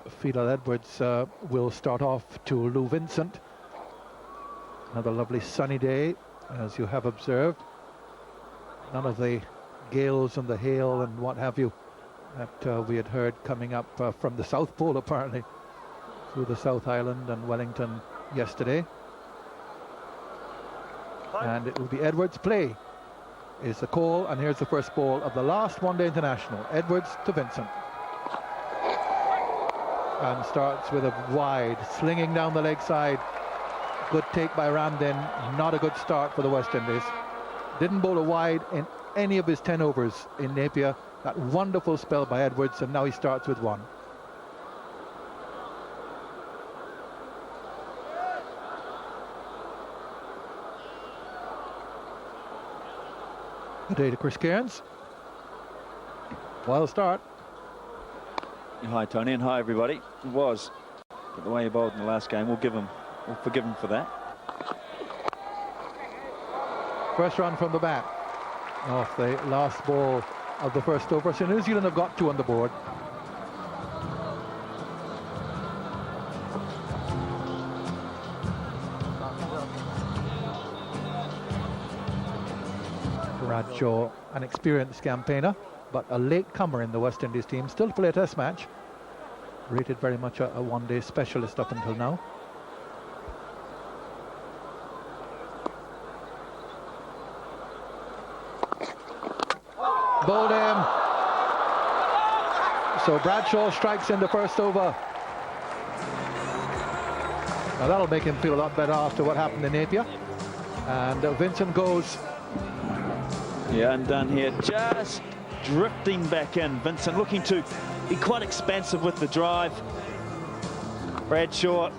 Fidel Edwards will start off to Lou Vincent. Another lovely sunny day, as you have observed. None of the gales and the hail and what have you that we had heard coming up from the South Pole, apparently, through the South Island and Wellington yesterday. And it will be Edwards' play is the call, and here's the first ball of the last one-day international. Edwards to Vincent. And starts with a wide, slinging down the leg side. Good take by Ramdin, not a good start for the West Indies. Didn't bowl a wide in any of his 10 overs in Napier. That wonderful spell by Edwards, and now he starts with one. Good day to Chris Cairns. Wild start. Hi Tony, and hi everybody. It was, but the way he bowled in the last game, we'll forgive him for that. First run from the bat off the last ball of the first over. So New Zealand have got two on the board. Bradshaw, an experienced campaigner, but a late comer in the West Indies team. Still to play a test match. Rated very much a one-day specialist up until now. Bowled him. So Bradshaw strikes in the first over. Now that'll make him feel a lot better after what happened in Napier. And Vincent goes. Yeah, undone here. Just drifting back in. Vincent looking to be quite expansive with the drive. Bradshaw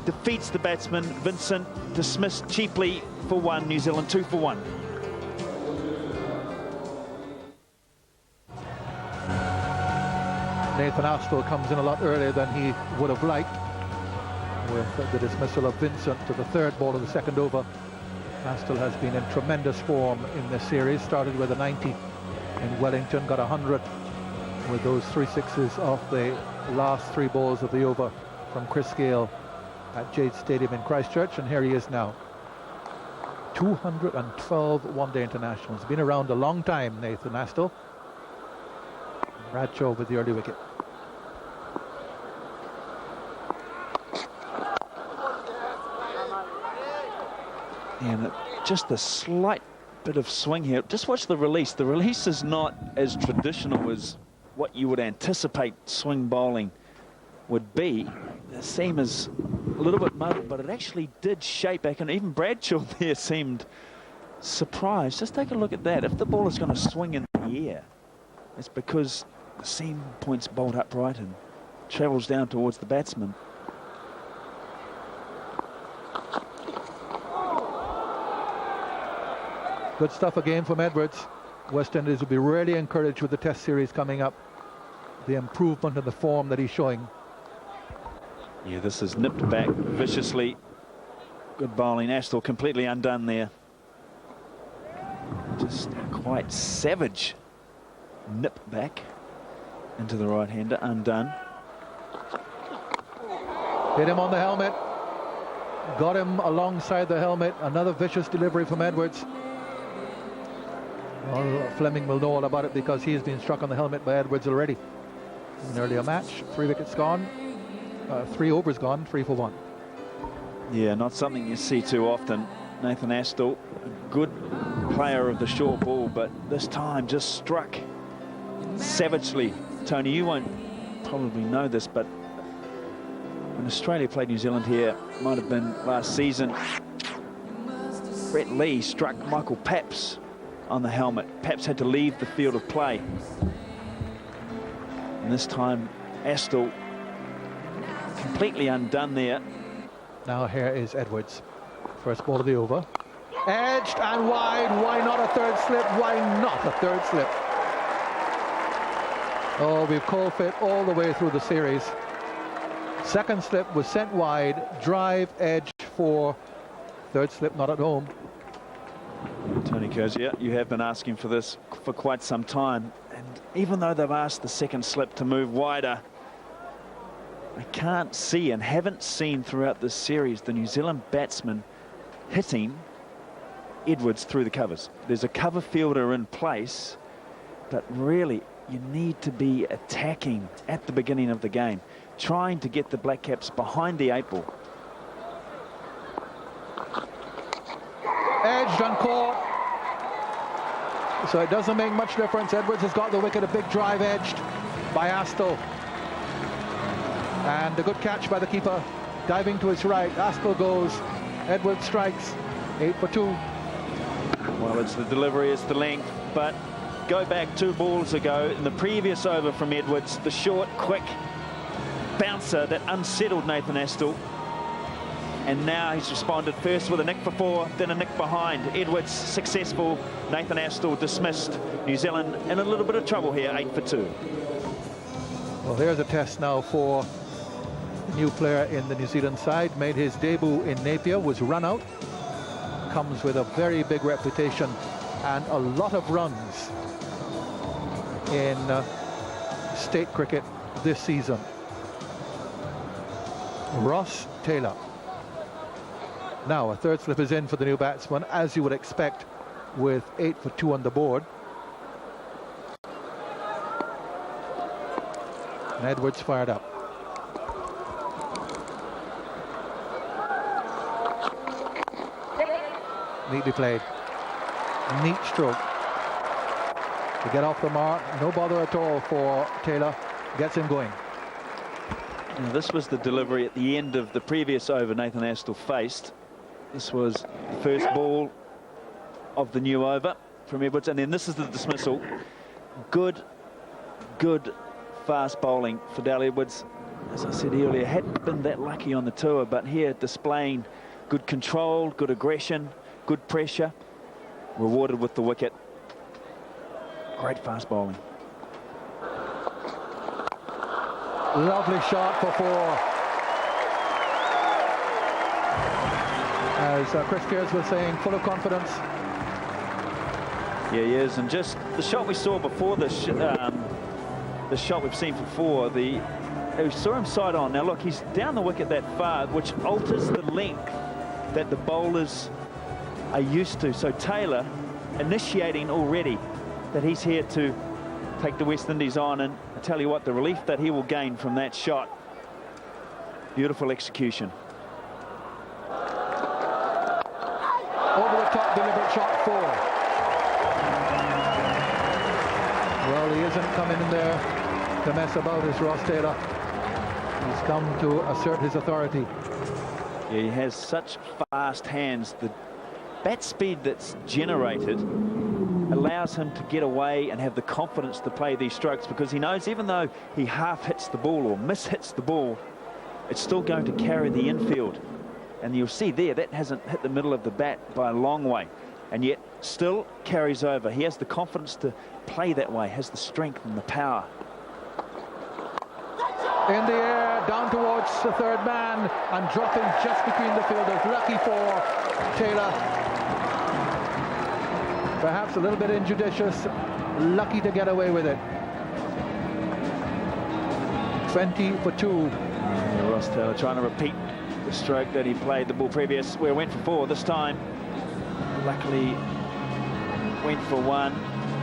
defeats the batsman. Vincent dismissed cheaply for one. New Zealand 2 for 1. Nathan Astle comes in a lot earlier than he would have liked with the dismissal of Vincent to the third ball of the second over. Astle has been in tremendous form in this series. Started with a 90 in Wellington, got 100 with those 3 sixes off the last 3 balls of the over from Chris Gale at Jade Stadium in Christchurch, and here he is now. 212 one-day internationals. Been around a long time, Nathan Astle. Bradshaw with the early wicket. And just a slight bit of swing here. Just watch the release. The release is not as traditional as what you would anticipate swing bowling would be. The seam is a little bit muddled, but it actually did shape back, and even Bradshaw there seemed surprised. Just take a look at that. If the ball is going to swing in the air, it's because the seam points bowled upright and travels down towards the batsman. Good stuff again from Edwards. West Indies will be really encouraged with the test series coming up. The improvement in the form that he's showing. Yeah, this is nipped back viciously. Good bowling. Astle completely undone there. Just quite savage nip back into the right-hander, undone. Hit him on the helmet. Got him alongside the helmet. Another vicious delivery from Edwards. Well, Fleming will know all about it because he's been struck on the helmet by Edwards already. In an earlier match, 3 wickets gone, 3 overs gone, 3 for 1. Yeah, not something you see too often. Nathan Astle, a good player of the short ball, but this time just struck savagely. Tony, you won't probably know this, but when Australia played New Zealand here, might have been last season, Brett Lee struck Michael Paps on the helmet. Paps had to leave the field of play. And this time, Astle completely undone there. Now here is Edwards. First ball of the over. Edged and wide. Why not a third slip? Why not a third slip? Oh, we've called fit all the way through the series. Second slip was sent wide. Drive, edge, 4. Third slip not at home. Tony Kersia, you have been asking for this for quite some time, and even though they've asked the second slip to move wider, I can't see and haven't seen throughout this series the New Zealand batsman hitting Edwards through the covers. There's a cover fielder in place, but really you need to be attacking at the beginning of the game, trying to get the Black Caps behind the 8 ball. Edged and caught. So it doesn't make much difference. Edwards has got the wicket, a big drive edged by Astle. And a good catch by the keeper, diving to his right. Astle goes, Edwards strikes, 8 for 2. Well, it's the delivery, it's the length, but go back 2 balls ago in the previous over from Edwards, the short, quick bouncer that unsettled Nathan Astle. And now he's responded first with a nick for 4, then a nick behind. Edwards successful, Nathan Astle dismissed. New Zealand in a little bit of trouble here, 8 for 2. Well, here's a test now for the new player in the New Zealand side. Made his debut in Napier, was run out. Comes with a very big reputation and a lot of runs in state cricket this season. Ross Taylor. Now a third slip is in for the new batsman, as you would expect, with 8 for 2 on the board. And Edwards fired up. Neatly played. Neat stroke. To get off the mark, no bother at all for Taylor. Gets him going. Now, this was the delivery at the end of the previous over Nathan Astle faced. This was the first ball of the new over from Edwards, and then this is the dismissal. Good fast bowling for Dale Edwards. As I said earlier, hadn't been that lucky on the tour, but here displaying good control, good aggression, good pressure, rewarded with the wicket. Great fast bowling. Lovely shot for 4. As Chris Kears was saying, full of confidence. Yeah, he is, and just the shot we saw before the shot we've seen for 4, we saw him side on. Now look, he's down the wicket that far, which alters the length that the bowlers are used to. So Taylor initiating already that he's here to take the Westindies on, and I tell you what, the relief that he will gain from that shot. Beautiful execution. Over the top, deliberate shot 4. Well, he isn't coming in there to mess about, as Ross Taylor. He's come to assert his authority. Yeah, he has such fast hands. The bat speed that's generated allows him to get away and have the confidence to play these strokes, because he knows even though he half hits the ball or mishits the ball, it's still going to carry the infield. And you'll see there, that hasn't hit the middle of the bat by a long way, and yet still carries over. He has the confidence to play that way, has the strength and the power. In the air, down towards the third man, and dropping just between the fielders. Lucky for Taylor. Perhaps a little bit injudicious. Lucky to get away with it. 20 for 2. Yeah, Ross Taylor trying to repeat the stroke that he played the ball previous, where it went for 4 this time. Luckily went for 1.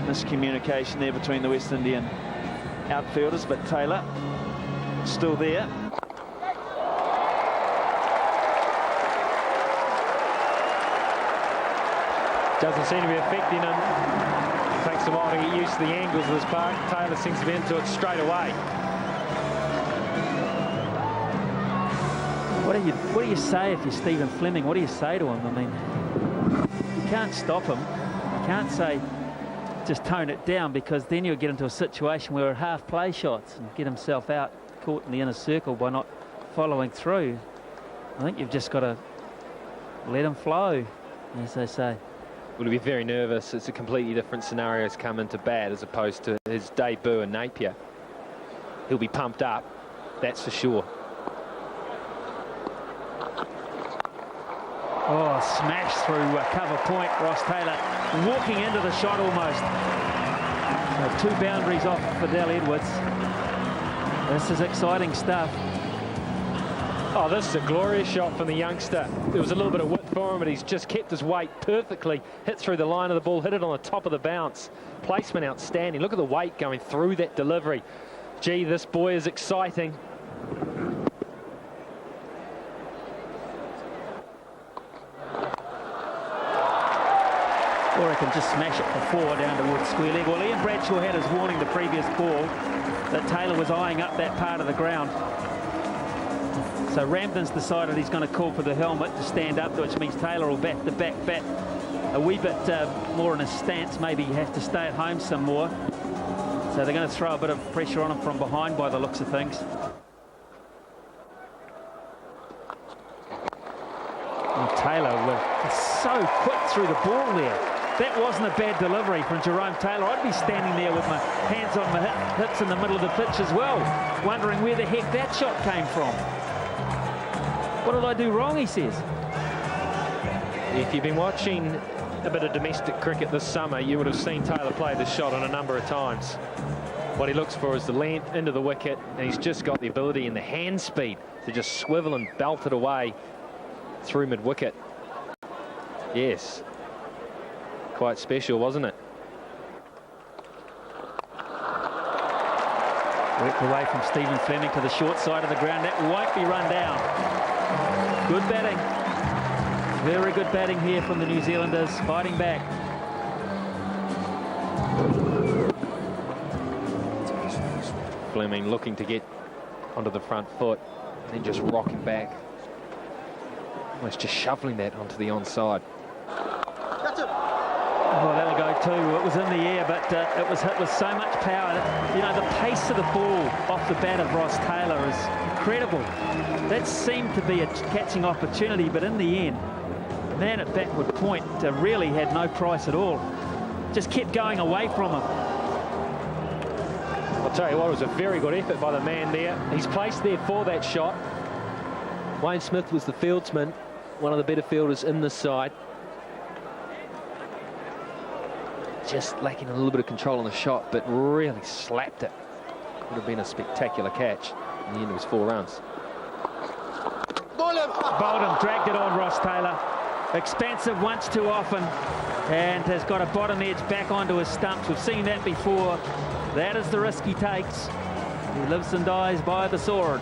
Miscommunication there between the West Indian outfielders, but Taylor still there. Doesn't seem to be affecting him. Takes a while to get used to the angles of this park. Taylor seems to be into it straight away. What do you say if you're Stephen Fleming? What do you say to him? I mean, you can't stop him. You can't say just tone it down, because then you'll get into a situation where at half play shots and get himself out caught in the inner circle by not following through. I think you've just got to let him flow, as they say. Will he be very nervous? It's a completely different scenario has come into bat as opposed to his debut in Napier. He'll be pumped up, that's for sure. Oh, smash through cover point. Ross Taylor walking into the shot almost. So 2 boundaries off for Dale Edwards. This is exciting stuff. Oh, this is a glorious shot from the youngster. There was a little bit of width for him, but he's just kept his weight perfectly. Hit through the line of the ball, hit it on the top of the bounce. Placement outstanding. Look at the weight going through that delivery. Gee, this boy is exciting. Or I can just smash it for 4 down towards square leg. Well, Ian Bradshaw had his warning the previous ball that Taylor was eyeing up that part of the ground. So Ramden's decided he's going to call for the helmet to stand up, which means Taylor will bat the back bat a wee bit more in his stance. Maybe you have to stay at home some more. So they're going to throw a bit of pressure on him from behind by the looks of things. And Taylor was so quick through the ball there. That wasn't a bad delivery from Jerome Taylor. I'd be standing there with my hands on my hips in the middle of the pitch as well, wondering where the heck that shot came from. What did I do wrong, he says. If you've been watching a bit of domestic cricket this summer, you would have seen Taylor play this shot on a number of times. What he looks for is the length into the wicket, and he's just got the ability and the hand speed to just swivel and belt it away through mid-wicket. Yes. Quite special, wasn't it? Worked away from Stephen Fleming to the short side of the ground. That won't be run down. Good batting. Very good batting here from the New Zealanders, fighting back. Fleming looking to get onto the front foot and then just rocking back. Almost just shoveling that onto the onside. Well, that'll go too. It was in the air, but it was hit with so much power. You know, the pace of the ball off the bat of Ross Taylor is incredible. That seemed to be a catching opportunity, but in the end, the man at backward point really had no price at all. Just kept going away from him. I'll tell you what, it was a very good effort by the man there. He's placed there for that shot. Wayne Smith was the fieldsman, one of the better fielders in this side. Just lacking a little bit of control on the shot, but really slapped it. Would have been a spectacular catch. In the end, it was 4 runs. Bolden dragged it on Ross Taylor. Expansive once too often, and has got a bottom edge back onto his stumps. We've seen that before. That is the risk he takes. He lives and dies by the sword.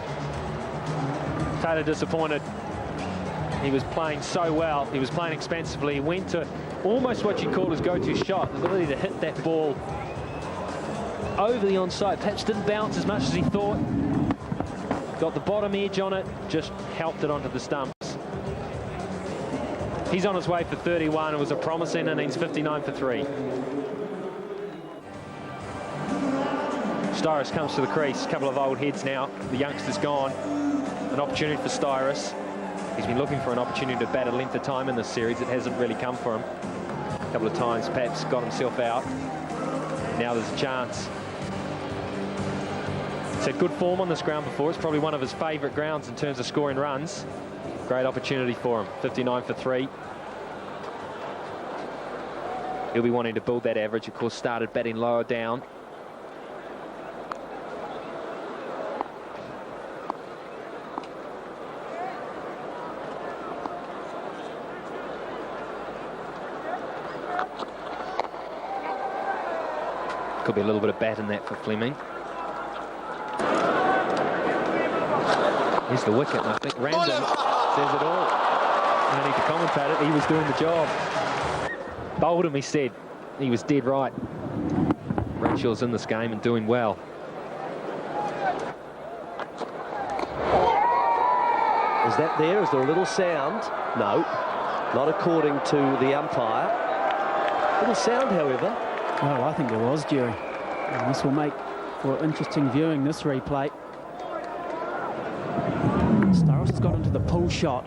Taylor disappointed. He was playing so well. He was playing expansively. He went to almost what you call his go-to shot, the ability to hit that ball over the onside. Perhaps didn't bounce as much as he thought. Got the bottom edge on it, just helped it onto the stumps. He's on his way for 31. It was a promising innings, 59 for 3. Styrus comes to the crease. A couple of old heads now. The youngster's gone. An opportunity for Styrus. He's been looking for an opportunity to bat a length of time in this series. It hasn't really come for him. A couple of times, perhaps got himself out. Now there's a chance. He's had good form on this ground before. It's probably one of his favourite grounds in terms of scoring runs. Great opportunity for him. 59 for 3. He'll be wanting to build that average. Of course, started batting lower down. Could be a little bit of bat in that for Fleming. Here's the wicket, and I think Ramden says it all. No need to commentate it. He was doing the job. Bowled him, he said. He was dead right. Bradshaw's in this game and doing well. Is that there? Is there a little sound? No, not according to the umpire. Little sound, however. Well, I think there was, Jerry. And this will make for interesting viewing, this replay. Styrus has got into the pull shot.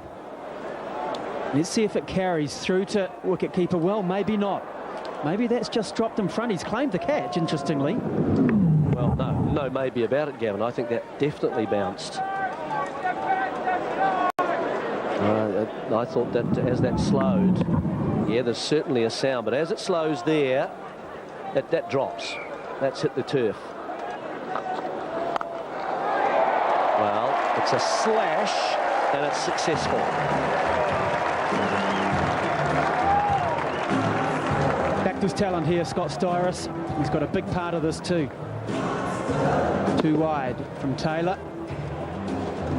Let's see if it carries through to wicketkeeper. Well, maybe not. Maybe that's just dropped in front. He's claimed the catch, interestingly. Well, no maybe about it, Gavin. I think that definitely bounced. I thought that as that slowed, yeah, there's certainly a sound, but as it slows there, that drops. That's hit the turf. Well, It's a slash, and it's successful. Actor's talent here, Scott Styris. He's got a big part of this too. Too wide from Taylor.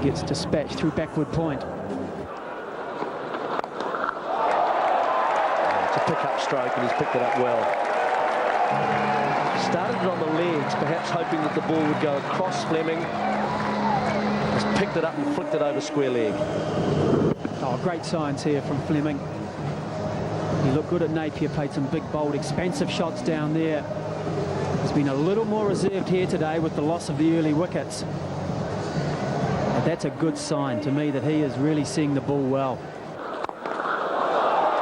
Gets dispatched through backward point. It's a pick-up stroke, and he's picked it up well. Started it on the legs, perhaps hoping that the ball would go across Fleming. Just picked it up and flicked it over square leg. Oh, great signs here from Fleming. He looked good at Napier, played some big, bold, expansive shots down there. He's been a little more reserved here today with the loss of the early wickets. But that's a good sign to me that he is really seeing the ball well.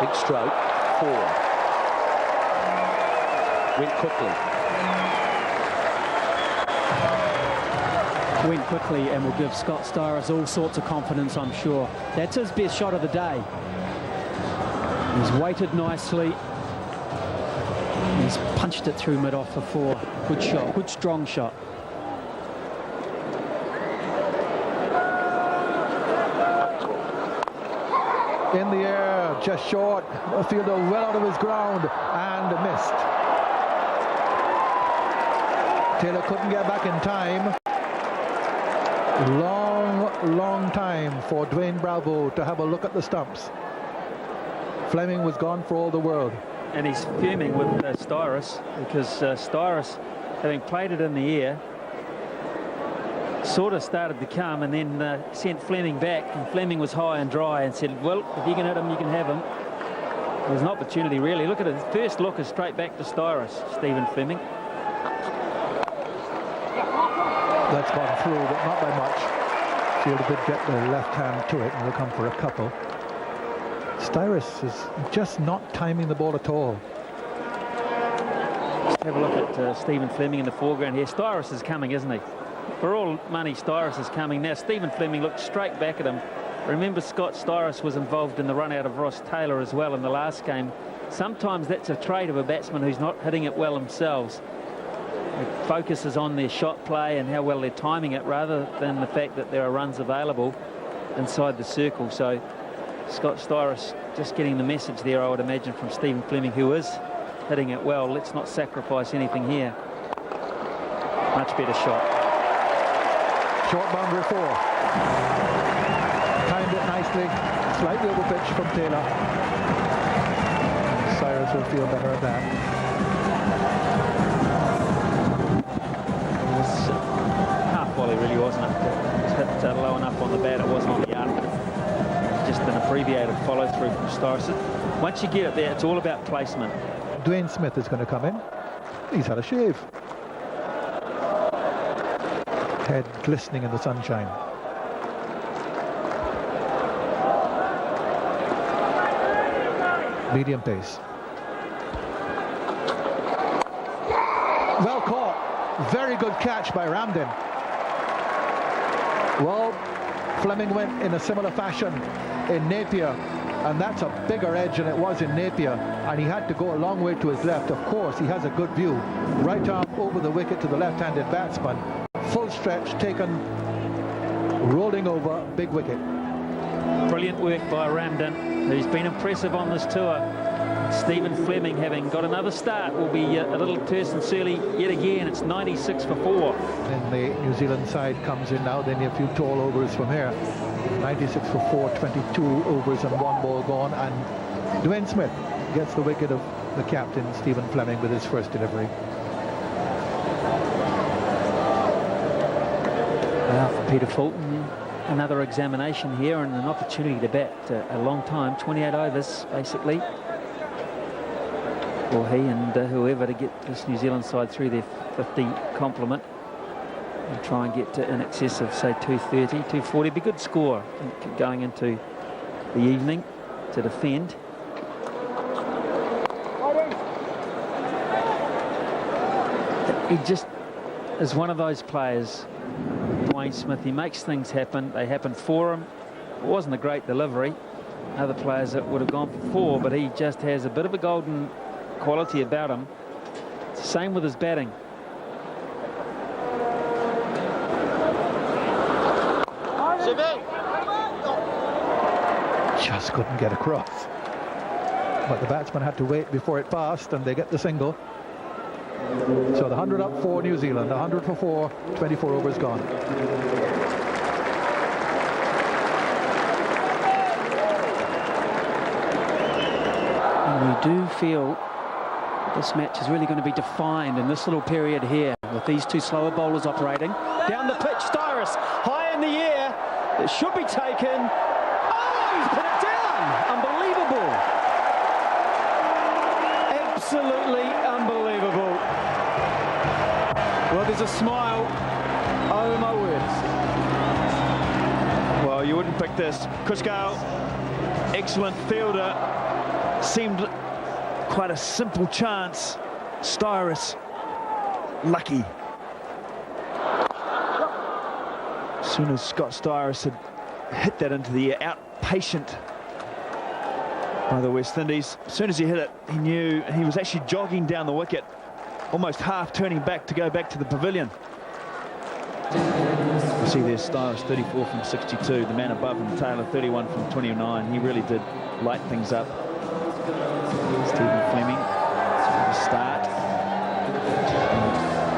Big stroke, 4. Went quickly. Went quickly and will give Scott Styris all sorts of confidence, I'm sure. That's his best shot of the day. He's weighted nicely. He's punched it through mid-off for 4. Good shot, good strong shot. In the air, just short. A fielder well out of his ground and missed. Taylor couldn't get back in time. Long time for Dwayne Bravo to have a look at the stumps. Fleming was gone for all the world. And he's fuming with Styris, because Styris, having played it in the air, sort of started to come and then sent Fleming back, and Fleming was high and dry and said, well, if you can hit him, you can have him. There's an opportunity, really. Look at it. His first look is straight back to Styris, Stephen Fleming. That's gone through, but not by much. Fielder did get the left hand to it, and will come for a couple. Styris is just not timing the ball at all. Just have a look at Stephen Fleming in the foreground here. Styris is coming, isn't he? For all money, Styris is coming. Now, Stephen Fleming looked straight back at him. Remember, Scott Styris was involved in the run out of Ross Taylor as well in the last game. Sometimes that's a trait of a batsman who's not hitting it well themselves. It focuses on their shot play and how well they're timing it, rather than the fact that there are runs available inside the circle. So Scott Styris just getting the message there, I would imagine, from Stephen Fleming, who is hitting it well. Let's not sacrifice anything here. Much better shot. Short boundary 4. Timed it nicely. Slightly over pitch from Taylor. Cyrus will feel better at that. It was half volley, really, wasn't it? It was hit low enough on the bat. It wasn't on the arc. Just an abbreviated follow through from Styris. Once you get it there, it's all about placement. Dwayne Smith is going to come in. He's had a shave. Head glistening in the sunshine. Medium pace. Well caught. Very good catch by Ramdin. Well, Fleming went in a similar fashion in Napier, and that's a bigger edge than it was in Napier, and he had to go a long way to his left. Of course, he has a good view. Right arm over the wicket to the left-handed batsman. Full stretch taken, rolling over, big wicket. Brilliant work by Ramdin, who's been impressive on this tour. Stephen Fleming, having got another start, will be a little terse and surly yet again. It's 96 for 4. Then the New Zealand side comes in now. They need a few tall overs from here. 96 for 4, 22 overs and 1 ball gone. And Dwayne Smith gets the wicket of the captain, Stephen Fleming, with his first delivery. Well, for Peter Fulton, another examination here and an opportunity to bat a long time. 28 overs, basically, for he and whoever to get this New Zealand side through their 50 complement and try and get in excess of, say, 230, 240. Be a good score going into the evening to defend. He just is one of those players, Dwayne Smith. He makes things happen. They happen for him. It wasn't a great delivery. Other players that would have gone for 4, but he just has a bit of a golden quality about him. It's the same with his batting. Just couldn't get across. But the batsman had to wait before it passed, and they get the single. So the 100 up for New Zealand, 100 for 4, 24 overs gone. And we do feel this match is really going to be defined in this little period here with these two slower bowlers operating. Down the pitch, Styrus, high in the air. It should be taken. Oh, he's put it down. Unbelievable. Absolutely unbelievable. Well, there's a smile. Oh, my words. Well, you wouldn't pick this. Chris Gale, excellent fielder. Seemed quite a simple chance. Styrus, lucky. As soon as Scott Styrus had hit that into the air, outpatient by the West Indies. As soon as he hit it, he knew he was actually jogging down the wicket, almost half turning back to go back to the pavilion. You see there's Styrus, 34 from 62, the man above him, Taylor, 31 from 29. He really did light things up. Stephen Fleming, the start.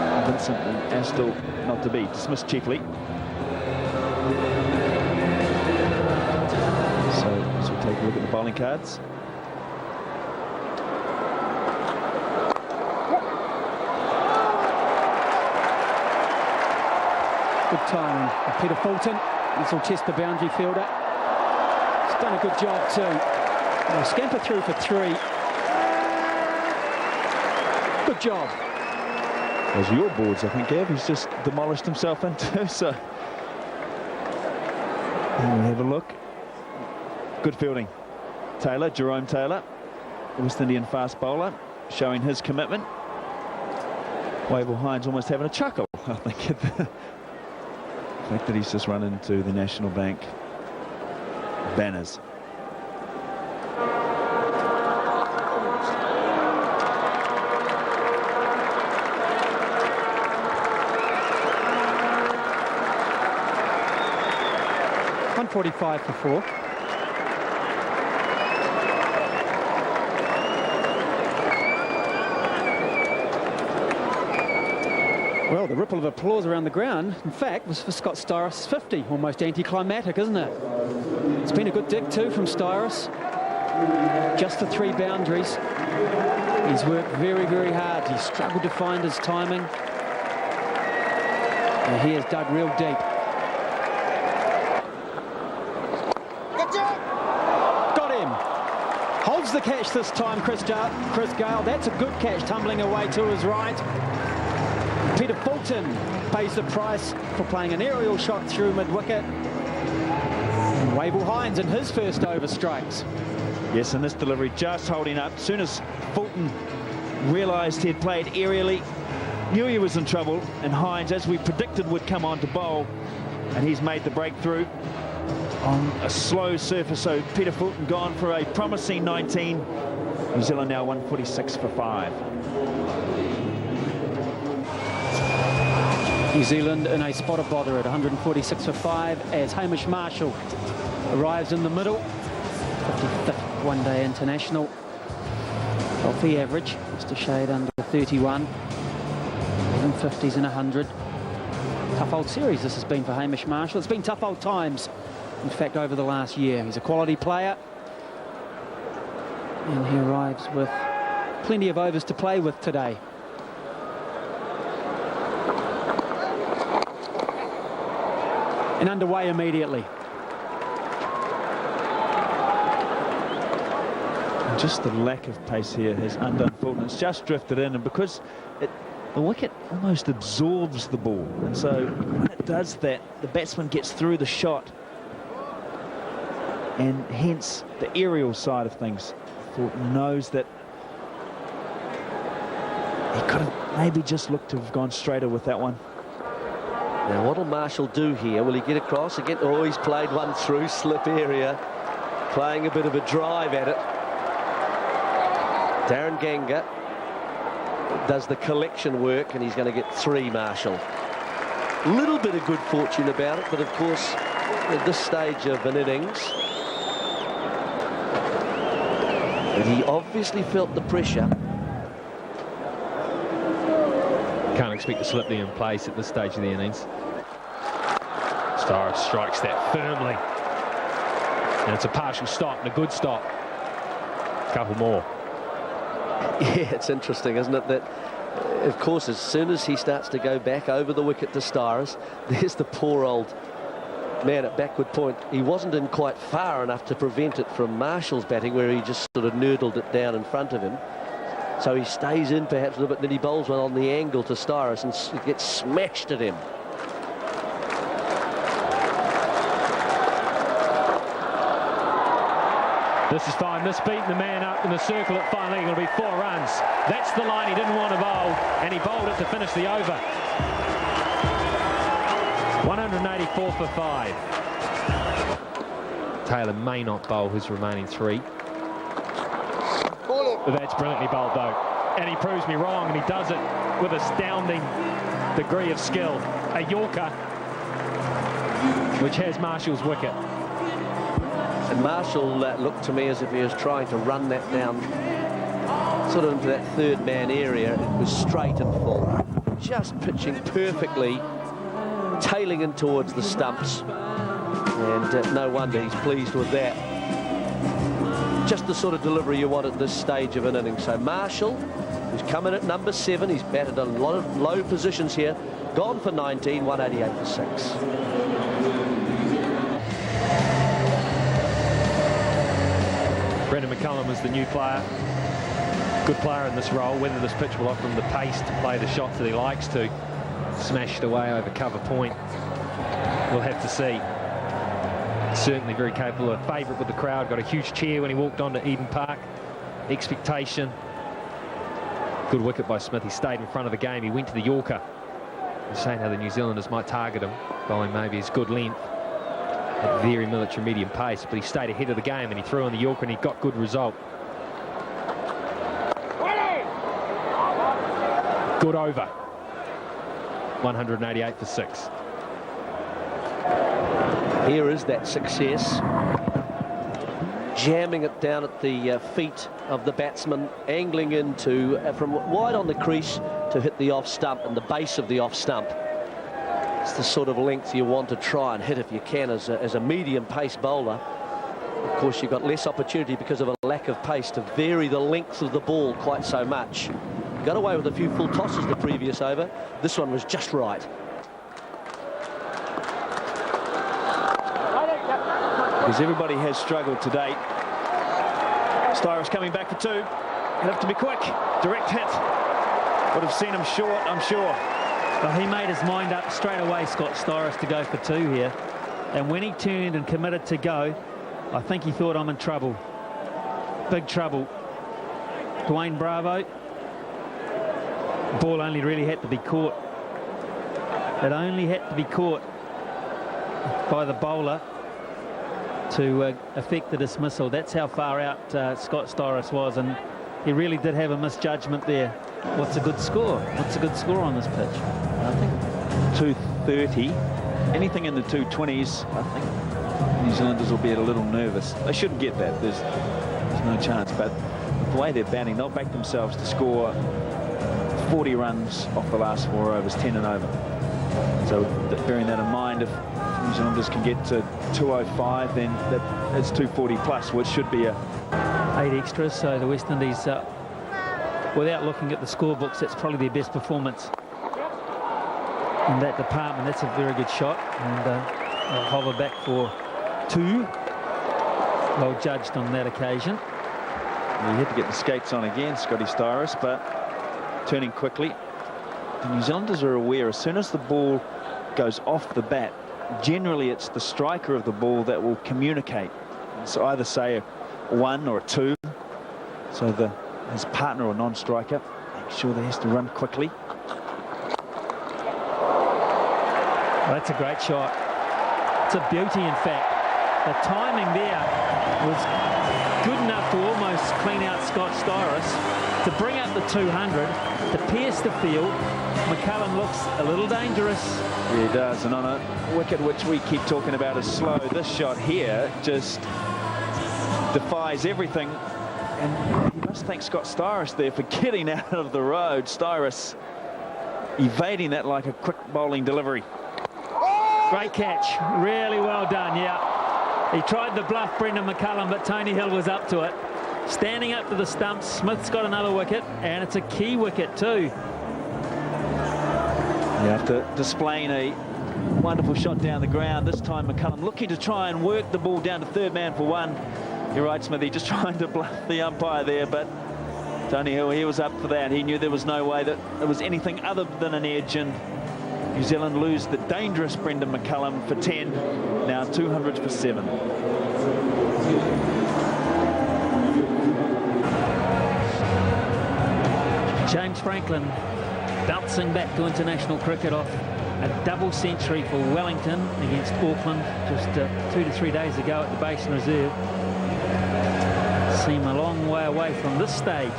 And Vincent and Astle not to be, dismissed chiefly. So we'll take a look at the bowling cards. Good timing. Peter Fulton, this will test the boundary fielder. He's done a good job too. They'll scamper through for 3. Good job. Those are your boards, I think, Gav. He's just demolished himself into. So we'll have a look. Good fielding. Taylor, Jerome Taylor, West Indian fast bowler, showing his commitment. Wavell Hines almost having a chuckle, I think, at the fact that he's just run into the National Bank banners. .45 for 4. Well, the ripple of applause around the ground, in fact, was for Scott Styrus' 50. Almost anticlimactic, isn't it? It's been a good dig too from Styrus. Just the 3 boundaries. He's worked very, very hard. He's struggled to find his timing. And he has dug real deep. Got him. Holds the catch this time, Chris Gale. That's a good catch, tumbling away to his right. Peter Fulton pays the price for playing an aerial shot through mid-wicket. And Wavell Hines in his first over strikes. Yes, and this delivery just holding up. As soon as Fulton realised he had played aerially, knew he was in trouble, and Hines, as we predicted, would come on to bowl, and he's made the breakthrough on a slow surface. So Peter Fulton gone for a promising 19. New Zealand now 146 for 5. New Zealand in a spot of bother at 146 for 5 as Hamish Marshall arrives in the middle. 55th one-day international. Healthy average, just a shade under 31. 11 50s and 100. Tough old series this has been for Hamish Marshall. It's been tough old times, in fact, over the last year. He's a quality player. And he arrives with plenty of overs to play with today. And underway immediately. Just the lack of pace here has undone Fulton. It's just drifted in, and because the wicket almost absorbs the ball, and so when it does that, the batsman gets through the shot, and hence the aerial side of things. Fulton knows that he could have maybe just looked to have gone straighter with that one. Now, what will Marshall do here? Will he get across again? Oh, he's played one through slip area, playing a bit of a drive at it. Darren Ganga does the collection work, and he's going to get 3, Marshall. Little bit of good fortune about it, but of course at this stage of an innings. And he obviously felt the pressure. Can't expect to slip there in place at this stage of the innings. Starr strikes that firmly. And it's a partial stop and a good stop. A couple more. Yeah, it's interesting, isn't it, that of course as soon as he starts to go back over the wicket to Starrs, there's the poor old man at backward point. He wasn't in quite far enough to prevent it from Marshall's batting, where he just sort of noodled it down in front of him. So he stays in perhaps a little bit, then he bowls one on the angle to Starrs and it gets smashed at him. This is fine. This beating the man up in the circle at finally going to be 4 runs. That's the line he didn't want to bowl, and he bowled it to finish the over. 184 for 5. Taylor may not bowl his remaining 3. That's brilliantly bowled though, and he proves me wrong, and he does it with astounding degree of skill. A Yorker, which has Marshall's wicket. And Marshall looked to me as if he was trying to run that down sort of into that third man area. It was straight and full, just pitching perfectly, tailing in towards the stumps, and no wonder he's pleased with that. Just the sort of delivery you want at this stage of an innings. So Marshall, who's come in at number 7, he's batted on a lot of low positions here, gone for 19, 188 for 6. Brendan McCullum was the new player. Good player in this role. Whether this pitch will offer him the pace to play the shots that he likes to. Smashed away over cover point. We'll have to see. Certainly very capable. A favourite with the crowd. Got a huge cheer when he walked onto Eden Park. Expectation. Good wicket by Smith. He stayed in front of the game. He went to the Yorker. We're saying how the New Zealanders might target him. Bowling maybe his good length. At very military medium pace, but he stayed ahead of the game and he threw in the Yorker and he got good result. Good over. 188 for 6. Here is that success. Jamming it down at the feet of the batsman, angling into from wide on the crease to hit the off stump and the base of the off stump. It's the sort of length you want to try and hit if you can as a medium pace bowler. Of course, you've got less opportunity because of a lack of pace to vary the length of the ball quite so much. Got away with a few full tosses the previous over. This one was just right. Because everybody has struggled to date. Starr is coming back for 2. He'll have to be quick. Direct hit. Would have seen him short, I'm sure. Well, he made his mind up straight away, Scott Starr, to go for 2 here. And when he turned and committed to go, I think he thought, I'm in trouble. Big trouble. Dwayne Bravo. The ball only really had to be caught. It only had to be caught by the bowler to affect the dismissal. That's how far out Scott Storris was, and he really did have a misjudgment there. What's a good score? What's a good score on this pitch? I think 230. Anything in the 220s, I think New Zealanders will be a little nervous. They shouldn't get that. There's no chance. But the way they're batting, they'll back themselves to score 40 runs off the last 4 overs, 10 and over. So bearing that in mind, if New Zealanders can get to 205, then that's 240 plus, which should be 8 extras. So the West Indies, without looking at the scorebooks, that's probably their best performance in that department. That's a very good shot, and they'll hover back for 2. Well judged on that occasion. He had to get the skates on again, Scotty Starris, but turning quickly. The New Zealanders are aware as soon as the ball goes off the bat, generally it's the striker of the ball that will communicate. So either say a 1 or a 2. So his partner or non-striker make sure they has to run quickly. Well, that's a great shot. It's a beauty, in fact. The timing there was good enough to almost clean out Scott Styris, to bring up the 200, to pierce the field. McCullum looks a little dangerous. Yeah, he does, and on a wicket which we keep talking about as slow, this shot here just defies everything. And you must thank Scott Styris there for getting out of the road. Styris evading that like a quick bowling delivery. Great catch, really well done, yeah. He tried the bluff, Brendan McCullum, but Tony Hill was up to it. Standing up to the stumps, Smith's got another wicket, and it's a key wicket too. Yeah, after displaying a wonderful shot down the ground, this time McCullum looking to try and work the ball down to third man for one. You're right, Smithy, just trying to bluff the umpire there, but Tony Hill, he was up for that. He knew there was no way that it was anything other than an edge, and New Zealand lose the dangerous Brendan McCullum for 10, now 200 for 7. James Franklin bouncing back to international cricket off a double century for Wellington against Auckland just 2 to 3 days ago at the Basin Reserve. Seem a long way away from this stage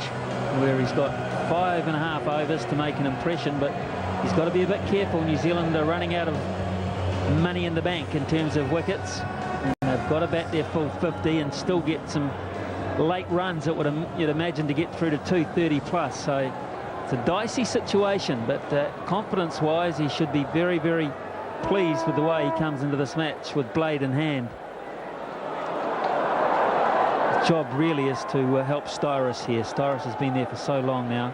where he's got 5.5 overs to make an impression, but he's got to be a bit careful. New Zealand are running out of money in the bank in terms of wickets, and they've got to bat their full 50 and still get some late runs that you'd imagine to get through to 230 plus. So it's a dicey situation, but confidence-wise, he should be very, very pleased with the way he comes into this match with blade in hand. The job really is to help Styris here. Styris has been there for so long now,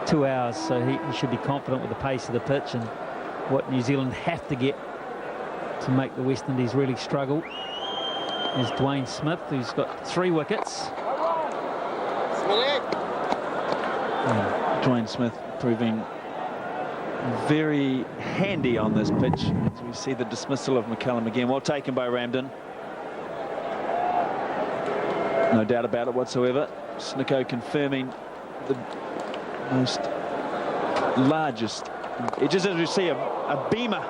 2 hours, so he should be confident with the pace of the pitch and what New Zealand have to get to make the West Indies really struggle. There's Dwayne Smith, who's got 3 wickets. Dwayne Smith proving very handy on this pitch. As we see the dismissal of McCullum again. Well taken by Ramden. No doubt about it whatsoever. Snicko confirming the most largest edges, as we see a beamer.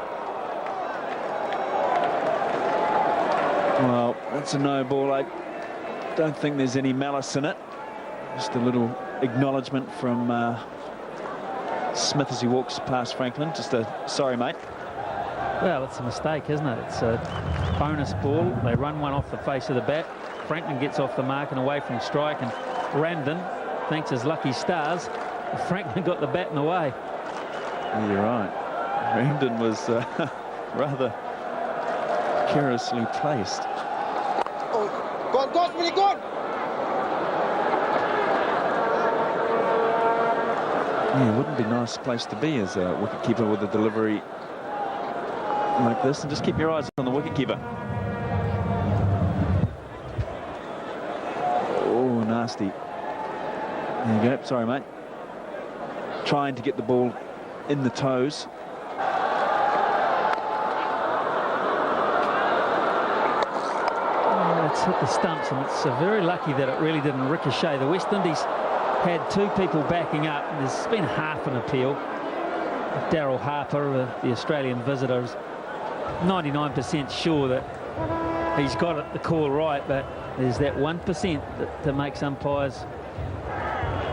Well, that's a no ball. I don't think there's any malice in it. Just a little acknowledgement from Smith as he walks past Franklin. Just a sorry, mate. Well, it's a mistake, isn't it? It's a bonus ball. They run one off the face of the bat. Franklin gets off the mark and away from strike, and Ramden thanks his lucky stars. Franklin got the bat in the way. Yeah, you're right. Ramden was rather curiously placed. Oh, go on, Billy, go on! Yeah, it wouldn't be a nice place to be as a wicketkeeper with a delivery like this, and just keep your eyes on the wicketkeeper. Oh, nasty. There you go. Sorry, mate. Trying to get the ball in the toes. It's hit the stumps, and it's very lucky that it really didn't ricochet. The West Indies had 2 people backing up. There's been half an appeal. Daryl Harper, the Australian visitor, is 99% sure that he's got it, the call right, but there's that 1% that makes umpires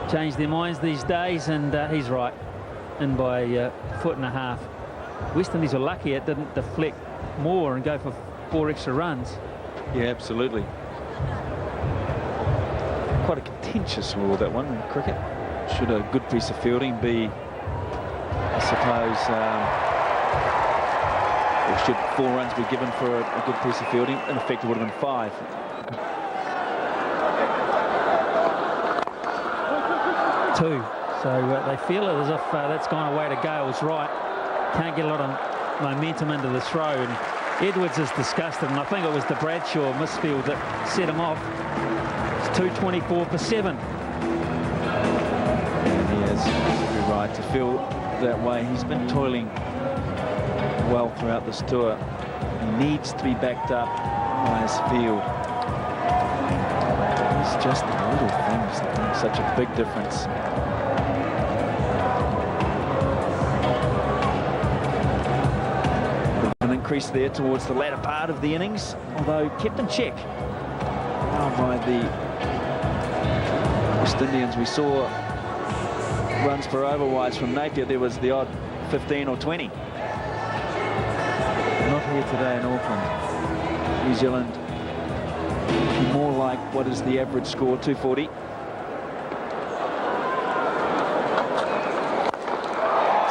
change their minds these days, and he's right, in by a 1.5 foot. West Indies were lucky it didn't deflect more and go for 4 extra runs. Yeah, absolutely. Quite a contentious rule, that one, in cricket. Should a good piece of fielding be, I suppose, or should 4 runs be given for a good piece of fielding? In effect, it would have been 5. Two. So they feel it as if that's gone away to Gale's right. Can't get a lot of momentum into the throw, and Edwards is disgusted, and I think it was the Bradshaw misfield that set him off. It's 224 for 7. And he has every right to feel that way. He's been toiling well throughout this tour. He needs to be backed up by his field. It's just the little things that make such a big difference. An increase there towards the latter part of the innings, although kept in check. now by the Westindians. We saw runs per over wise from Napier. There was the odd 15 or 20. Not here today in Auckland. New Zealand more like what is the average score, 240. It's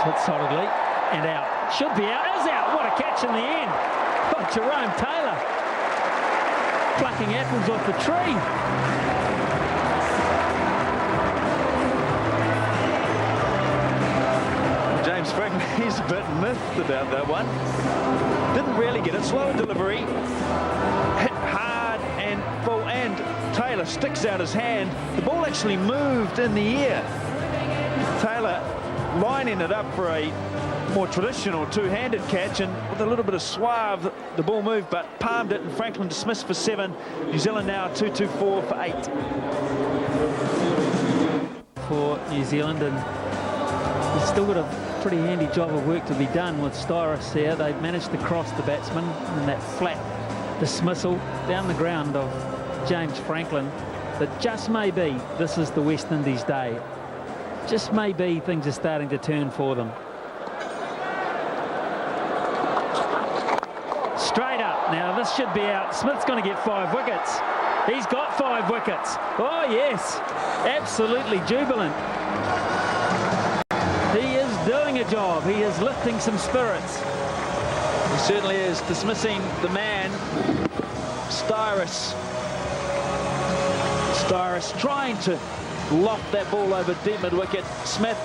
hit solidly and out. Should be out. Is out. What a catch in the end by Jerome Taylor. Plucking apples off the tree. James Franklin, he's a bit miffed about that one. Didn't really get it. Slower delivery. Hit hard and full, and Taylor sticks out his hand. The ball actually moved in the air. Taylor lining it up for a more traditional two-handed catch, and with a little bit of suave, the ball moved but palmed it, and Franklin dismissed for 7. New Zealand now 2-2-4 for 8. For New Zealand, and he's still got a pretty handy job of work to be done with Styrus here. They've managed to cross the batsman in that flat dismissal down the ground of James Franklin. But just maybe this is the West Indies day. Just maybe things are starting to turn for them. Straight up. Now this should be out. Smith's going to get 5 wickets. He's got 5 wickets. Oh yes, absolutely jubilant. He is doing a job. He is lifting some spirits. He certainly is, dismissing the man, Styrus. Styrus trying to loft that ball over deep mid-wicket. Smith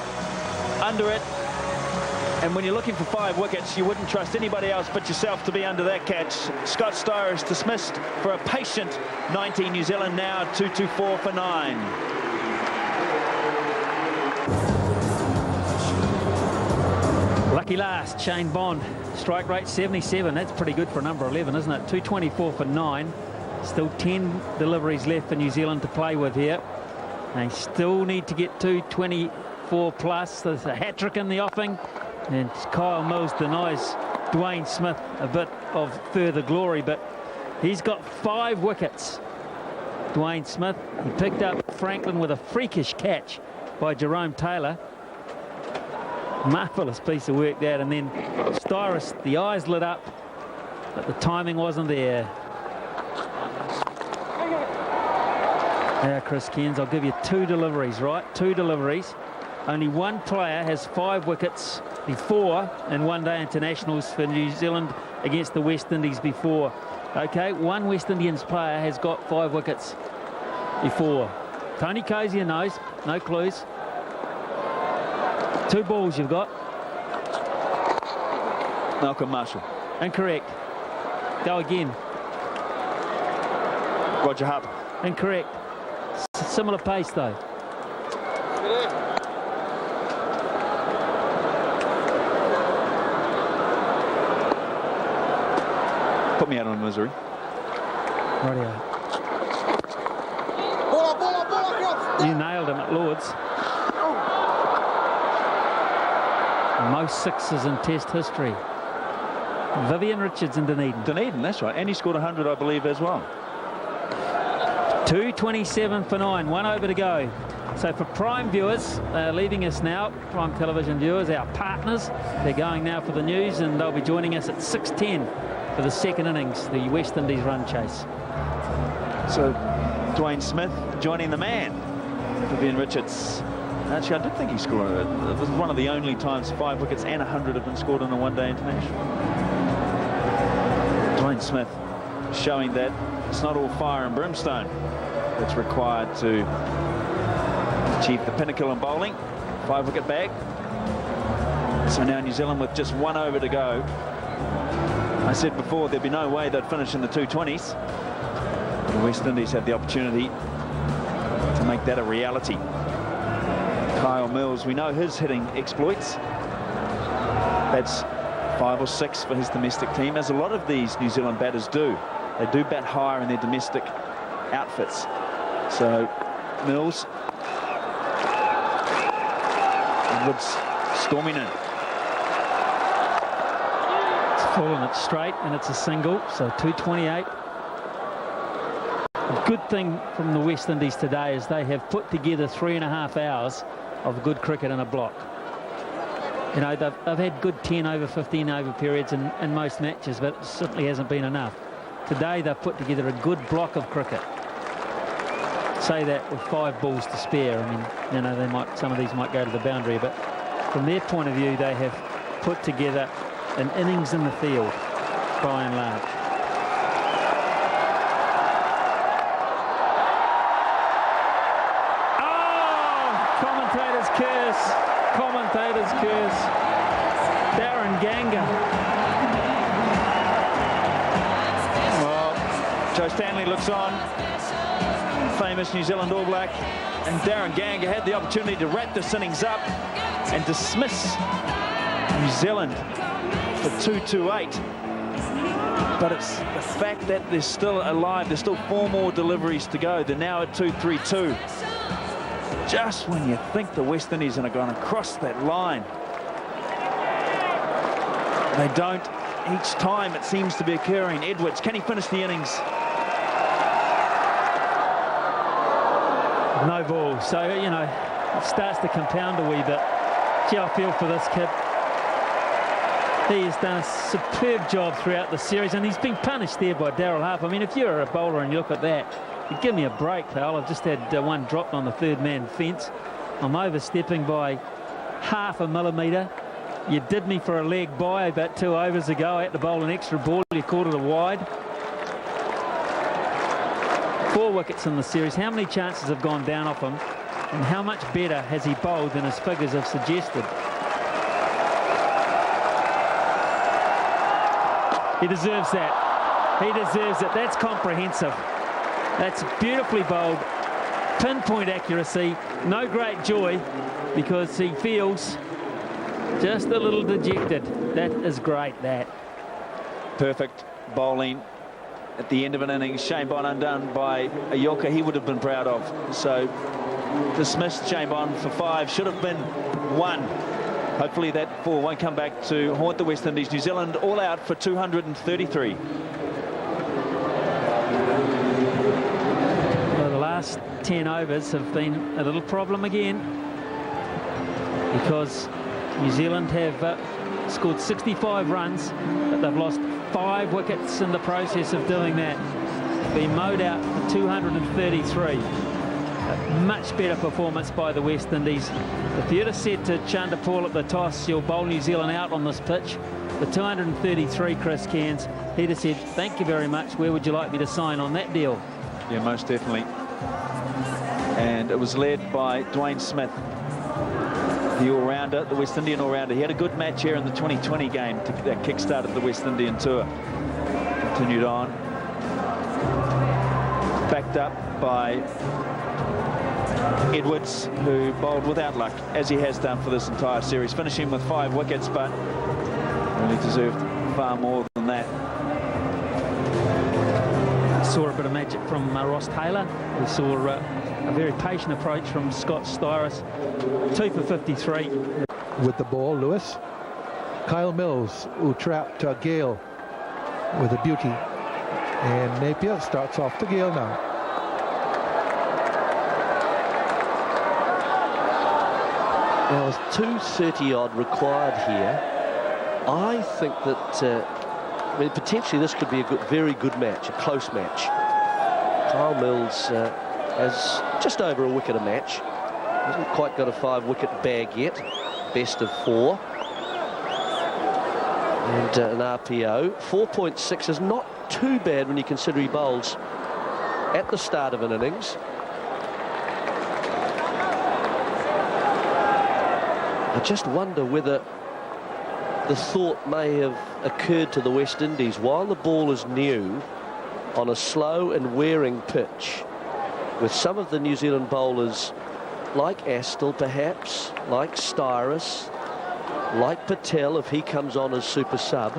under it. And when you're looking for 5 wickets, you wouldn't trust anybody else but yourself to be under that catch. Scott Styrus dismissed for a patient 90. New Zealand now 2-2-4 for 9. Lucky last, Shane Bond. Strike rate 77. That's pretty good for a number 11, isn't it? 224 for 9. Still 10 deliveries left for New Zealand to play with here. They still need to get 224 plus. There's a hat-trick in the offing. And Kyle Mills denies Dwayne Smith a bit of further glory, but he's got 5 wickets. Dwayne Smith, he picked up Franklin with a freakish catch by Jerome Taylor. Marvellous piece of work that, and then Styrus, the eyes lit up, but the timing wasn't there. Now, Chris Cairns, I'll give you 2 deliveries, right? 2 deliveries. Only one player has 5 wickets before in one-day internationals for New Zealand against the West Indies before. Okay, one West Indians player has got 5 wickets before. Tony Cozier knows, no clues. 2 balls you've got. Malcolm Marshall. Incorrect. Go again. Roger Harper. Incorrect. Similar pace though. Put me out on misery. Rightio. You nailed him at Lord's. Most 6s in Test history. Vivian Richards in Dunedin. Dunedin, that's right. And he scored 100, I believe, as well. 227 for 9. 1 over to go. So for Prime viewers, leaving us now, Prime Television viewers, our partners, they're going now for the news, and they'll be joining us at 6:10 for the second innings, the West Indies run chase. So Dwayne Smith joining the man, Vivian Richards. Actually, I did think he scored it. It was one of the only times 5 wickets and 100 have been scored on a one-day international. Dwayne Smith showing that it's not all fire and brimstone that's required to achieve the pinnacle in bowling. 5-wicket bag. So now New Zealand with just 1 over to go. I said before there'd be no way they'd finish in the 220s. The West Indies have the opportunity to make that a reality. Kyle Mills, we know his hitting exploits. That's 5 or 6 for his domestic team, as a lot of these New Zealand batters do. They do bat higher in their domestic outfits. So Mills, Woods storming in. It's full and it's straight and it's a single, so 228. The good thing from the West Indies today is they have put together 3.5 hours of good cricket in a block. You know, they've had good 10 over, 15 over periods in most matches, but it simply hasn't been enough. Today they've put together a good block of cricket. Say that with 5 balls to spare. I mean, you know, some of these might go to the boundary, but from their point of view, they have put together an innings in the field, by and large. Commentators curse. Darren Ganga. Well, Joe Stanley looks on. Famous New Zealand All Black. And Darren Ganga had the opportunity to wrap this innings up and dismiss New Zealand for 2-2-8. But it's the fact that they're still alive. There's still 4 more deliveries to go. They're now at 2-3-2. Just when you think the West Indies are going to cross that line, they don't. Each time it seems to be occurring. Edwards, can he finish the innings? No ball. So, you know, it starts to compound a wee bit. Gee, I feel for this kid. He has done a superb job throughout the series, and he's been punished there by Daryl Harper. I mean, if you're a bowler and you look at that, give me a break, pal. I've just had one dropped on the 3rd man fence. I'm overstepping by 0.5 millimetre. You did me for a leg by about 2 overs ago. I had to bowl an extra ball. You called it a wide. 4 wickets in the series. How many chances have gone down off him? And how much better has he bowled than his figures have suggested? He deserves that. He deserves it. That's comprehensive. That's beautifully bowled, pinpoint accuracy, no great joy because he feels just a little dejected. That is great, that. Perfect bowling at the end of an innings. Shane Bond undone by a Yorker he would have been proud of. So dismissed Shane Bond for 5, should have been 1. Hopefully that 4 won't come back to haunt the West Indies. New Zealand all out for 233. Last 10 overs have been a little problem again because New Zealand have scored 65 runs, but they've lost 5 wickets in the process of doing that. Been mowed out for 233. A much better performance by the West Indies. If you'd have said to Chanderpaul at the toss, you'll bowl New Zealand out on this pitch for 233, Chris Cairns, he'd have said, thank you very much. Where would you like me to sign on that deal? Yeah, most definitely. And it was led by Dwayne Smith, the all-rounder, the West Indian all-rounder. He had a good match here in the 2020 game that kick-started the West Indian tour. Continued on. Backed up by Edwards, who bowled without luck, as he has done for this entire series, finishing with 5 wickets, but really deserved far more than that. Saw a bit of magic from Ross Taylor. We saw a very patient approach from Scott Styris. 2 for 53. With the ball, Lewis. Kyle Mills, who trapped Gale with a beauty. And Napier starts off to Gale now. Well, there's 230 odd required here. I think that I mean, potentially this could be a very good match, a close match. Kyle Mills has just over a wicket a match. Hasn't quite got a 5-wicket bag yet. Best of 4. And an RPO. 4.6 is not too bad when you consider he bowls at the start of an innings. I just wonder whether the thought may have occurred to the West Indies while the ball is new on a slow and wearing pitch, with some of the New Zealand bowlers like Astle perhaps, like Styris, like Patel if he comes on as super sub,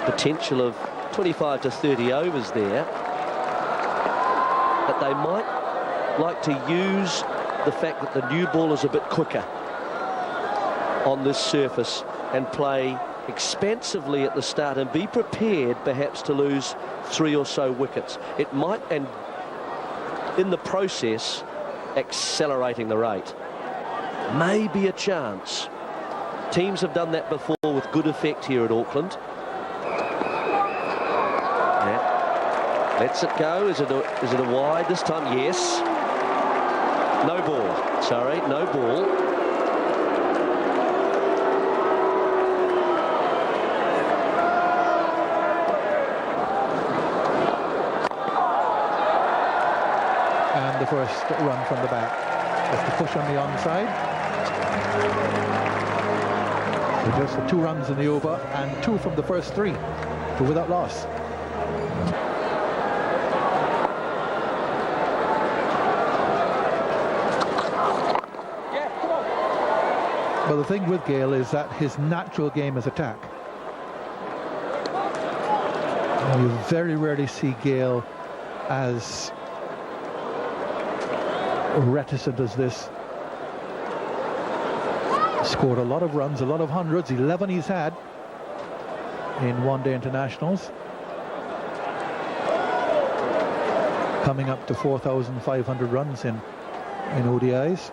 potential of 25 to 30 overs there, that they might like to use the fact that the new ball is a bit quicker on this surface and play expansively at the start and be prepared perhaps to lose 3 or so wickets. It might, and in the process, accelerating the rate. Maybe a chance. Teams have done that before with good effect here at Auckland. Yeah. Lets it go. Is it a wide this time? Yes. No ball. Sorry, no ball. And the first run from the back. Just the push on the onside. So just the 2 runs in the over and 2 from the first 3, 2 without loss. Well, the thing with Gale is that his natural game is attack. And you very rarely see Gale as reticent as this. Scored a lot of runs, a lot of hundreds, 11 he's had in one-day internationals. Coming up to 4,500 runs in ODIs.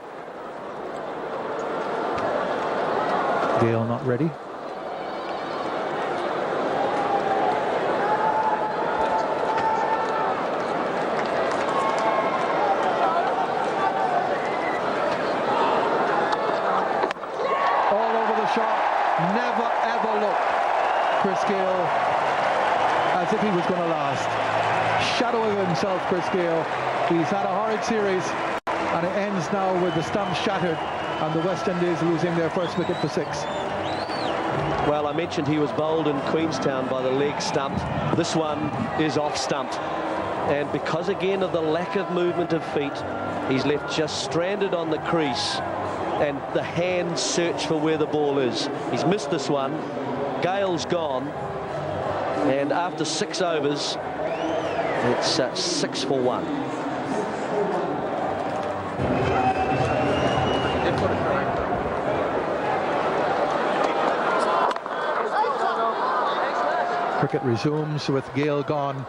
Gale not ready. Never ever looked, Chris Gale, as if he was going to last. Shadow of himself, Chris Gale. He's had a horrid series, and it ends now with the stumps shattered and the West Indies losing their first wicket for 6. Well, I mentioned he was bowled in Queenstown by the leg stump. This one is off stump, and because again of the lack of movement of feet, he's left just stranded on the crease, and the hands search for where the ball is. He's missed this one. Gale's gone, and after 6 overs, it's 6 for 1. Cricket resumes with Gale gone,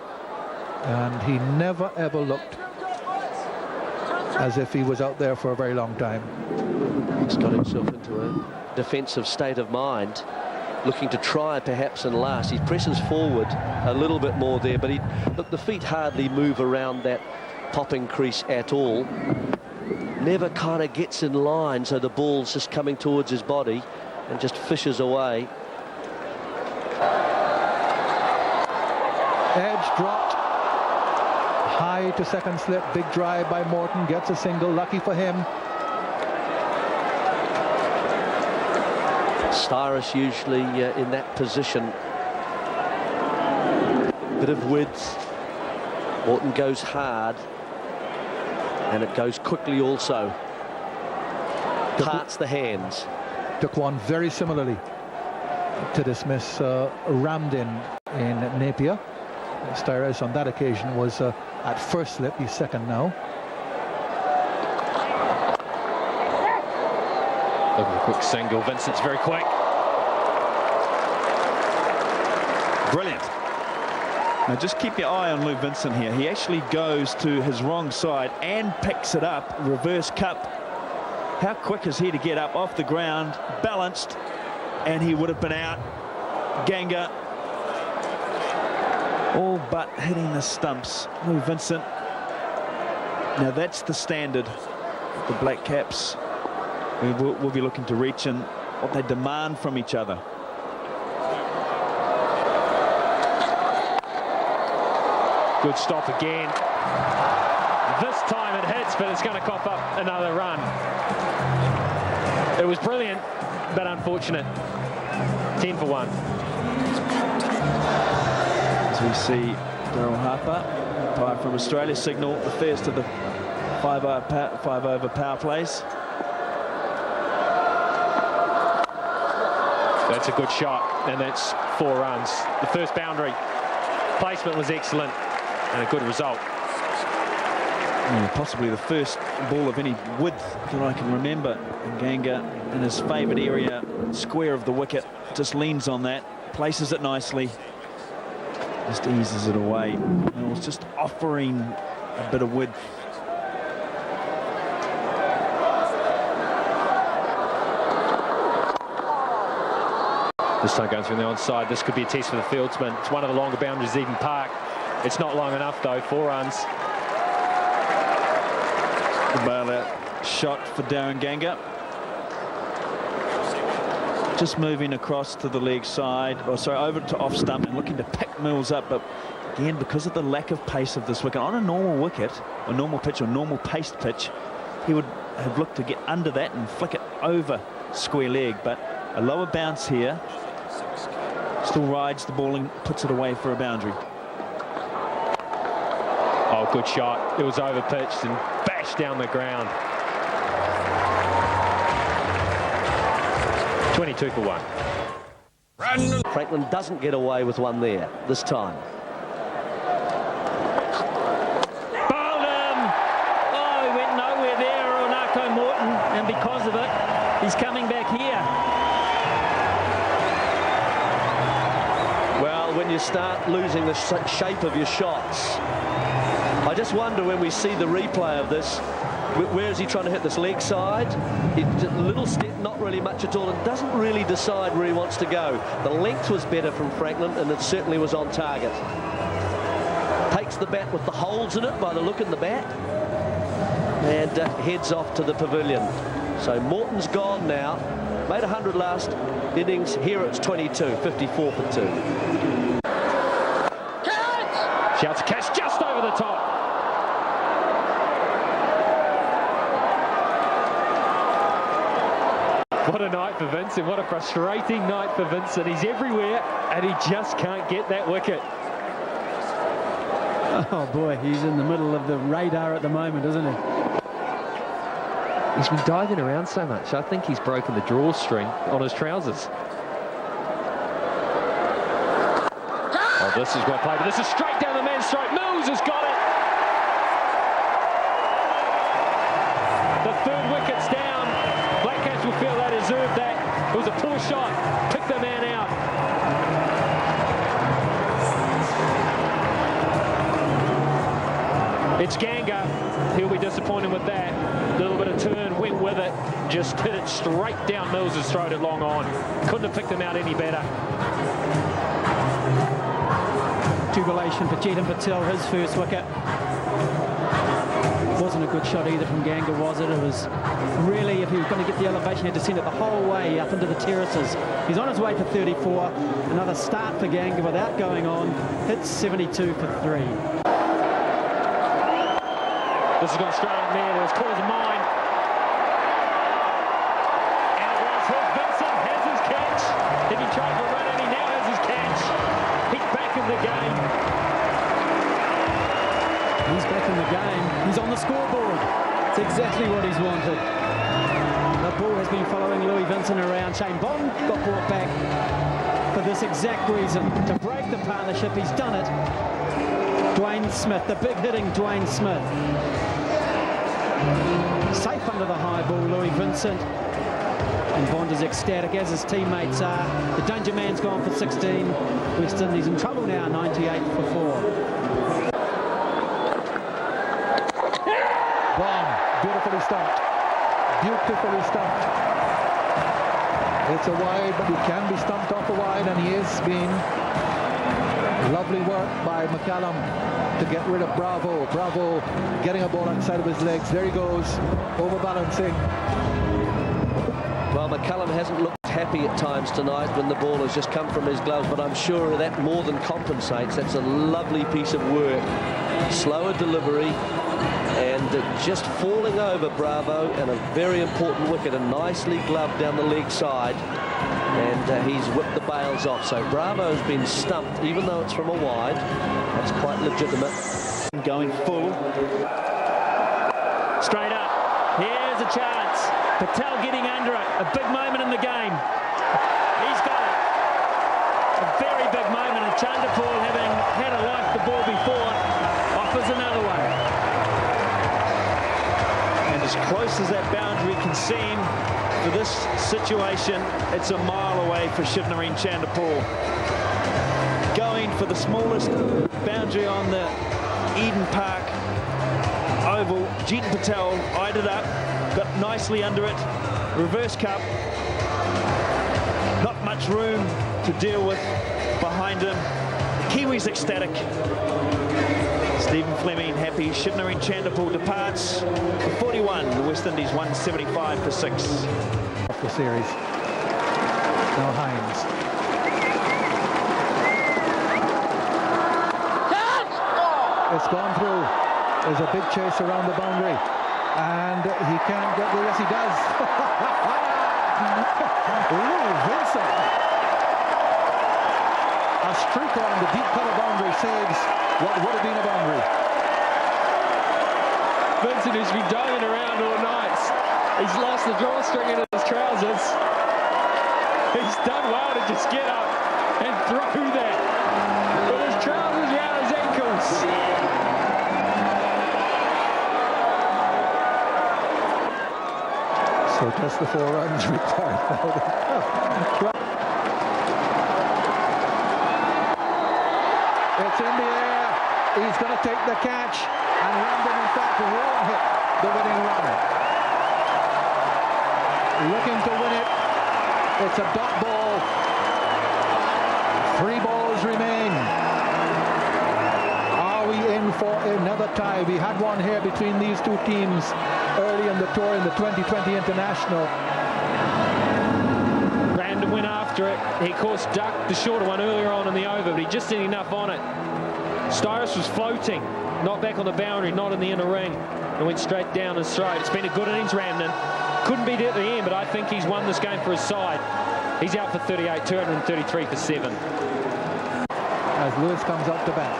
and he never ever looked as if he was out there for a very long time. He's got himself into a defensive state of mind, looking to try perhaps and last. He presses forward a little bit more there, but look, the feet hardly move around that popping crease at all. Never kind of gets in line, so the ball's just coming towards his body and just fishes away. Edge dropped. High to second slip. Big drive by Morton. Gets a single. Lucky for him. Cyrus usually in that position. Bit of width. Morton goes hard, and it goes quickly also. Parts the hands. Took one very similarly to dismiss Ramdin in Napier. Cyrus on that occasion was at first slip. He's second now. Look at a quick single. Vincent's very quick. Brilliant. Now just keep your eye on Lou Vincent here. He actually goes to his wrong side and picks it up, reverse cup. How quick is he to get up off the ground, balanced, and he would have been out. Ganga all but hitting the stumps. Lou Vincent. Now that's the standard the Black Caps will be looking to reach, and what they demand from each other. Good stop again. This time it hits, but it's going to cough up another run. It was brilliant, but unfortunate. 10 for 1. As we see Daryl Harper, umpire from Australia, signal the first of the 5-over power plays. That's a good shot, and that's 4 runs. The first boundary placement was excellent, and a good result. Yeah, possibly the first ball of any width that I can remember. And Ganga in his favourite area, square of the wicket, just leans on that, places it nicely, just eases it away. And it was just offering a bit of width. This time going through the onside. This could be a test for the fieldsman. It's one of the longer boundaries Eden Park. It's not long enough though. 4 runs. The bailout shot for Darren Ganga. Just moving across to the leg side, or sorry, over to off stump and looking to pick Mills up, but again, because of the lack of pace of this wicket, on a normal wicket, a normal pitch or normal paced pitch, he would have looked to get under that and flick it over square leg, but a lower bounce here, still rides the ball and puts it away for a boundary. Oh, good shot. It was over pitched and bashed down the ground. 22 for 1. Franklin doesn't get away with one there this time. Bowled him! Oh, he went nowhere there, Ronaldo Morton, and because of it, he's coming back here. Well, when you start losing the shape of your shots, I just wonder when we see the replay of this, where is he trying to hit this leg side? A little step, not really much at all, and doesn't really decide where he wants to go. The length was better from Franklin, and it certainly was on target. Takes the bat with the holes in it by the look in the bat, and heads off to the pavilion. So Morton's gone now. Made 100 last innings. Here it's 22, 54 for 2. Shouts catch just over the top. What a night for Vincent. What a frustrating night for Vincent. He's everywhere and he just can't get that wicket. Oh boy, he's in the middle of the radar at the moment, isn't he? He's been diving around so much. I think he's broken the drawstring on his trousers. Oh, this is well played, but this is straight down the man's throat. Mills has got it. The 3rd wicket's down. Black Caps will feel they deserved that. It was a poor shot. Pick the man out. It's Ganga. He'll be disappointed with that. A little bit of turn, went with it. Just hit it straight down Mills' throat at long on. Couldn't have picked him out any better. Jubilation for Chetan Patel, his first wicket. Wasn't a good shot either from Ganga, was it? It was really, if he was going to get the elevation, he had to send it the whole way up into the terraces. He's on his way for 34. Another start for Ganga without going on. Hits 72 for 3. This has gone straight in there. There was cause of mine. And it was his. Vincent has his catch. If he tried to run in, he now has his catch. He's back in the game. He's back in the game. He's on the scoreboard. It's exactly what he's wanted. The ball has been following Louis Vincent around. Shane Bond got brought back for this exact reason, to break the partnership. He's done it. Dwayne Smith, the big hitting Dwayne Smith. Safe under the high ball, Louis Vincent. And Bond is ecstatic, as his teammates are. The danger man's gone for 16. West Indies in trouble now, 98 for 4. Brown, beautifully stumped. Beautifully stumped. It's a wide, but he can be stumped off a wide, and he is being... Lovely work by McCallum to get rid of Bravo. Bravo getting a ball outside of his legs. There he goes, overbalancing. Well, McCallum hasn't looked happy at times tonight when the ball has just come from his gloves, but I'm sure that more than compensates. That's a lovely piece of work. Slower delivery and just falling over Bravo, and a very important wicket, and nicely gloved down the leg side. And he's whipped the bails off. So Bravo's been stumped, even though it's from a wide. That's quite legitimate. Going full. Straight up. Here's a chance. Patel getting under it. A big moment in the game. He's got it. A very big moment. And Chanderpaul, having had a life the ball before, offers another one. as close as that boundary can seem for this situation, it's a mile away for Shivnarine Chanderpaul. Going for the smallest boundary on the Eden Park oval. Jeetan Patel eyed it up, got nicely under it, reverse cup. Not much room to deal with behind him. The Kiwis ecstatic. Stephen Fleming happy. Shivnarine Chanderpaul departs for 41. The West Indies 175 for 6. Off the series. Now Hines. It's gone through. There's a big chase around the boundary. And he can't get there. Yes, he does. Lou Vincent. A streaker on the deep cover boundary saves what would have been a boundary. Vincent, who's been diving around all night, he's lost the drawstring in his trousers. He's done well to just get up and throw that with his trousers around his ankles. So just the 4 runs required. It's in the air. He's going to take the catch. And Random, in fact, won't hit the winning run. Looking to win it. It's a dot ball. 3 balls remain. Are we in for another tie? We had one here between these two teams early in the tour in the 2020 International. Random went after it. He, of course, ducked the shorter one earlier on in the over, but he just didn't enough on it. Styrus was floating, not back on the boundary, not in the inner ring, and went straight down his throat. It's been a good innings, Ramden. Couldn't beat it at the end, but I think he's won this game for his side. He's out for 38, 233 for 7. As Lewis comes up to bat.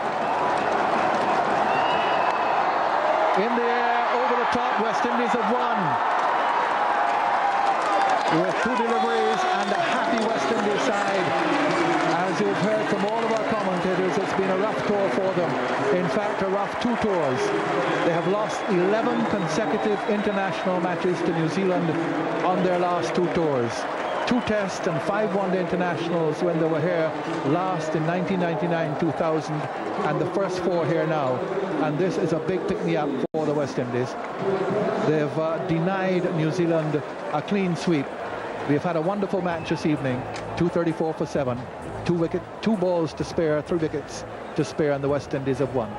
In the air, over the top, West Indies have won. With 2 deliveries and a happy West Indies side. As you've heard from all of our commentators, it's been a rough tour for them. In fact, a rough 2 tours. They have lost 11 consecutive international matches to New Zealand on their last 2 tours. 2 tests and 5 one-day internationals when they were here last in 1999, 2000, and the first 4 here now. And this is a big pick-me-up for the West Indies. They've denied New Zealand a clean sweep. We've had a wonderful match this evening. 234 for 7. 2 balls to spare, 3 wickets to spare, and the West Indies have won.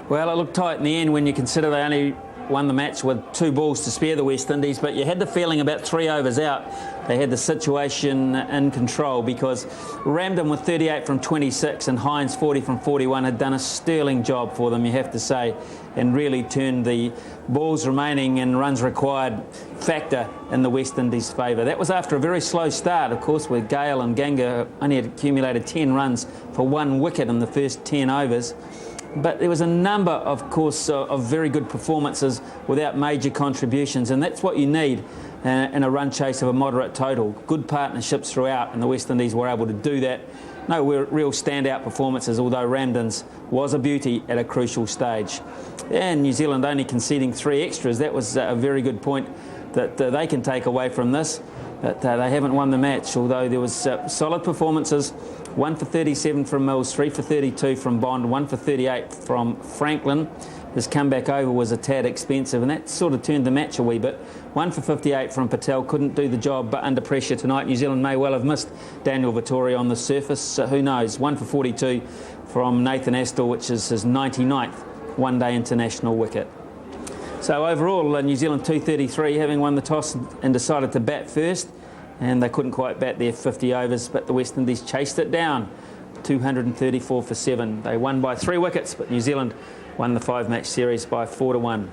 Well, it looked tight in the end when you consider they only won the match with 2 balls to spare, the West Indies, but you had the feeling about 3 overs out they had the situation in control, because Ramden with 38 from 26 and Hines 40 from 41 had done a sterling job for them, you have to say, and really turned the balls remaining and runs required factor in the West Indies' favour. That was after a very slow start, of course, where Gale and Ganga only had accumulated 10 runs for 1 wicket in the first 10 overs. But there was a number, of course, of very good performances without major contributions, and that's what you need in a run chase of a moderate total. Good partnerships throughout, and the West Indies were able to do that. No real standout performances, although Ramden's was a beauty at a crucial stage. And New Zealand only conceding 3 extras. That was a very good point that they can take away from this. But they haven't won the match, although there was solid performances. 1 for 37 from Mills, 3 for 32 from Bond, 1 for 38 from Franklin. His comeback over was a tad expensive, and that sort of turned the match a wee bit. 1 for 58 from Patel, couldn't do the job, but under pressure tonight. New Zealand may well have missed Daniel Vettori on the surface. Who knows? 1 for 42 from Nathan Astle, which is his 99th one-day international wicket. So overall, New Zealand 233, having won the toss and decided to bat first, and they couldn't quite bat their 50 overs, but the West Indies chased it down, 234 for 7. They won by 3 wickets, but New Zealand won the 5-match series by 4-1.